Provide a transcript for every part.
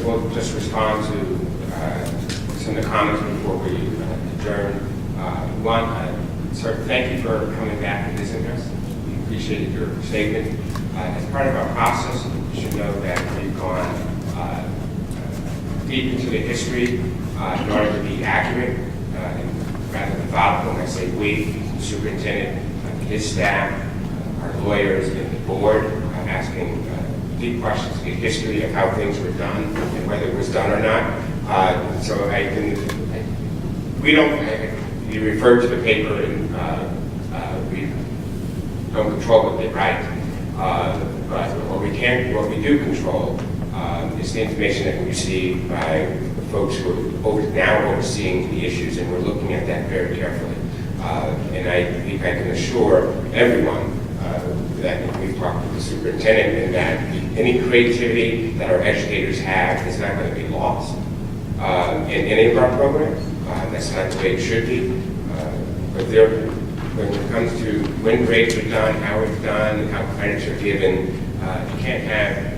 we'll just respond to some of the comments before we adjourn. One, sir, thank you for coming back and visiting us. We appreciated your statement. As part of our process, you should know that we've gone deep into the history in order to be accurate and rather methodical. When I say we, the superintendent, his staff, our lawyers, and the board, asking deep questions, the history of how things were done and whether it was done or not. So you referred to the paper and we don't control what they write. But what we do control is the information that we receive by folks who are now overseeing the issues, and we're looking at that very carefully. And I think I can assure everyone that we've talked with the superintendent and that any creativity that our educators have is not going to be lost in any of our programs. That's not the way it should be. But when it comes to when grades are done, how it's done, and how credits are given, you can't have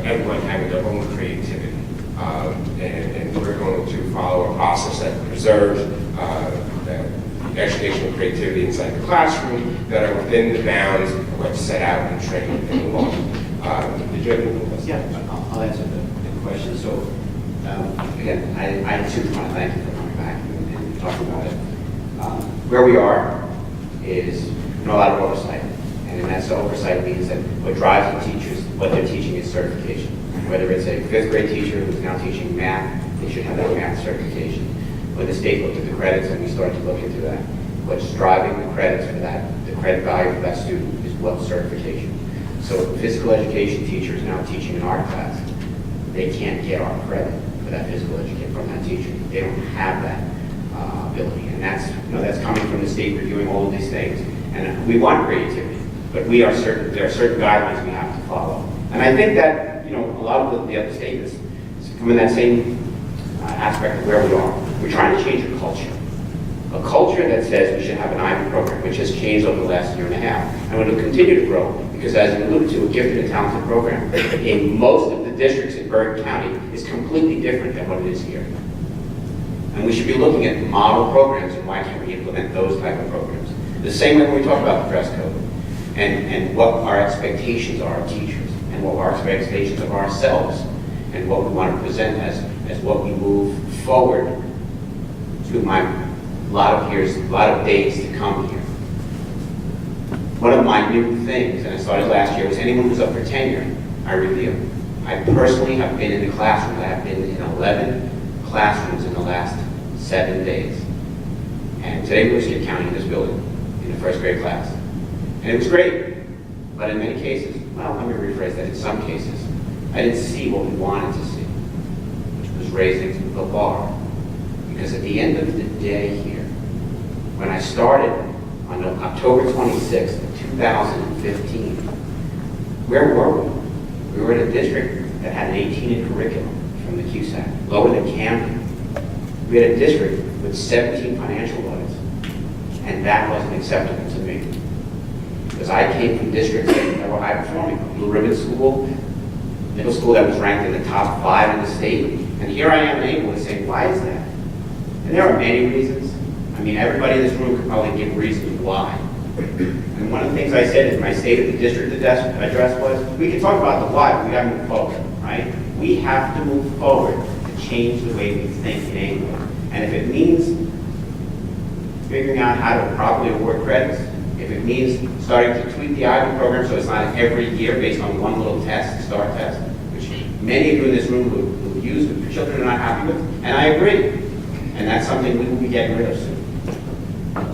everyone having their own creativity. And we're going to follow a process that preserves educational creativity inside the classroom that are within the bounds of what's set out in training and the law. Did you have anything else? Yeah, I'll answer the question. So, again, I too want to thank you for coming back and talking about it. Where we are is a lot of oversight, and that oversight means that what drives the teachers, what they're teaching is certification. Whether it's a 5th grade teacher who's now teaching math, they should have that math certification. When the state looked at the credits and we started to look into that, what's driving the credits for that, the credit value for that student is what certification. So physical education teachers now teaching an art class, they can't get our credit for that physical education from that teacher. They don't have that ability, and that's coming from the state reviewing all of these things. And we want creativity, but there are certain guidelines we have to follow. And I think that a lot of the other statements come in that same aspect of where we are. We're trying to change a culture that says we should have an IB program, which has changed over the last year and a half, and will continue to grow because, as you alluded to, a gifted and talented program in most of the districts in Bergen County is completely different than what it is here. And we should be looking at model programs and why can't we implement those type of programs. The same way when we talk about the dress code and what our expectations are of teachers and what our expectations of ourselves and what we want to present as what we move forward through a lot of days to come here. One of my new things, and I started last year, was anyone who's up for tenure, I review. I personally have been in the classroom. I have been in 11 classrooms in the last 7 days. And today we were counting this building in the 1st grade class. And it was great, but in many cases, well, let me rephrase that, in some cases, I didn't see what we wanted to see, which was raising the bar. Because at the end of the day here, when I started on October 26th, 2015, where were we? We were in a district that had an 18 in curriculum from the QSAC, lower than Camden. We had a district with 17 financial audits, and that wasn't acceptable to me. Because I came from districts that were high performing, Blue Ribbon School, middle school that was ranked in the top 5 in the state, and here I am able to say, why is that? And there are many reasons. I mean, everybody in this room could probably give reasons why. And one of the things I said in my State of the District address was, we can talk about the why, but we got to move forward, right? We have to move forward to change the way we think in England. And if it means figuring out how to properly award credits, if it means starting to tweak the IB program so it's not every year based on one little test, STAR test, which many of you in this room will use, but your children are not happy with, and I agree. And that's something we will be getting rid of soon.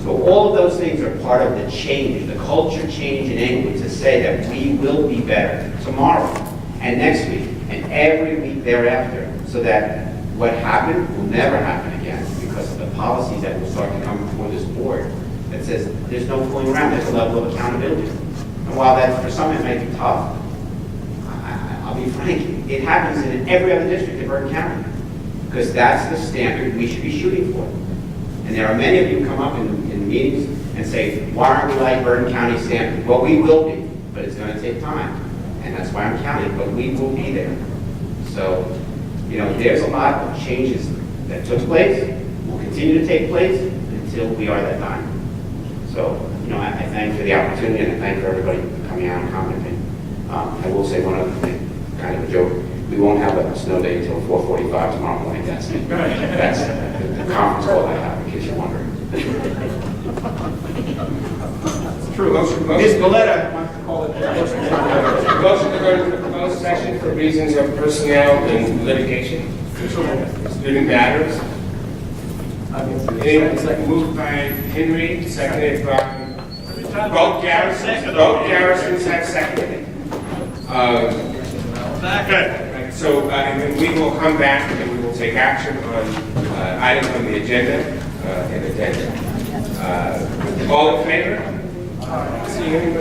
So all of those things are part of the change, the culture change in England to say that we will be better tomorrow and next week and every week thereafter so that what happened will never happen again because of the policies that will start to come before this board that says there's no fooling around, there's a level of accountability. And while that for some it may be tough, I'll be frank, it happens in every other district in Bergen County. Because that's the standard we should be shooting for. And there are many of you who come up in meetings and say, why aren't we like Bergen County standard? Well, we will be, but it's going to take time. And that's why I'm counting, but we will be there. So you know, there's a lot of changes that took place, will continue to take place until we are that time. So, you know, I thank you for the opportunity, and I thank for everybody for coming out and commenting. I will say one other thing, kind of a joke. We won't have a snow day until 4:45 tomorrow morning. That's the conference call I have, in case you're wondering. True. Ms. Valletta wants to call it there. Motion to go to the closed session for reasons of personnel and litigation. Student matters. Moved by Henry, seconded by both Garrison. Both Garrisons have seconded. So we will come back and we will take action on items on the agenda and addenda. All in favor? See you.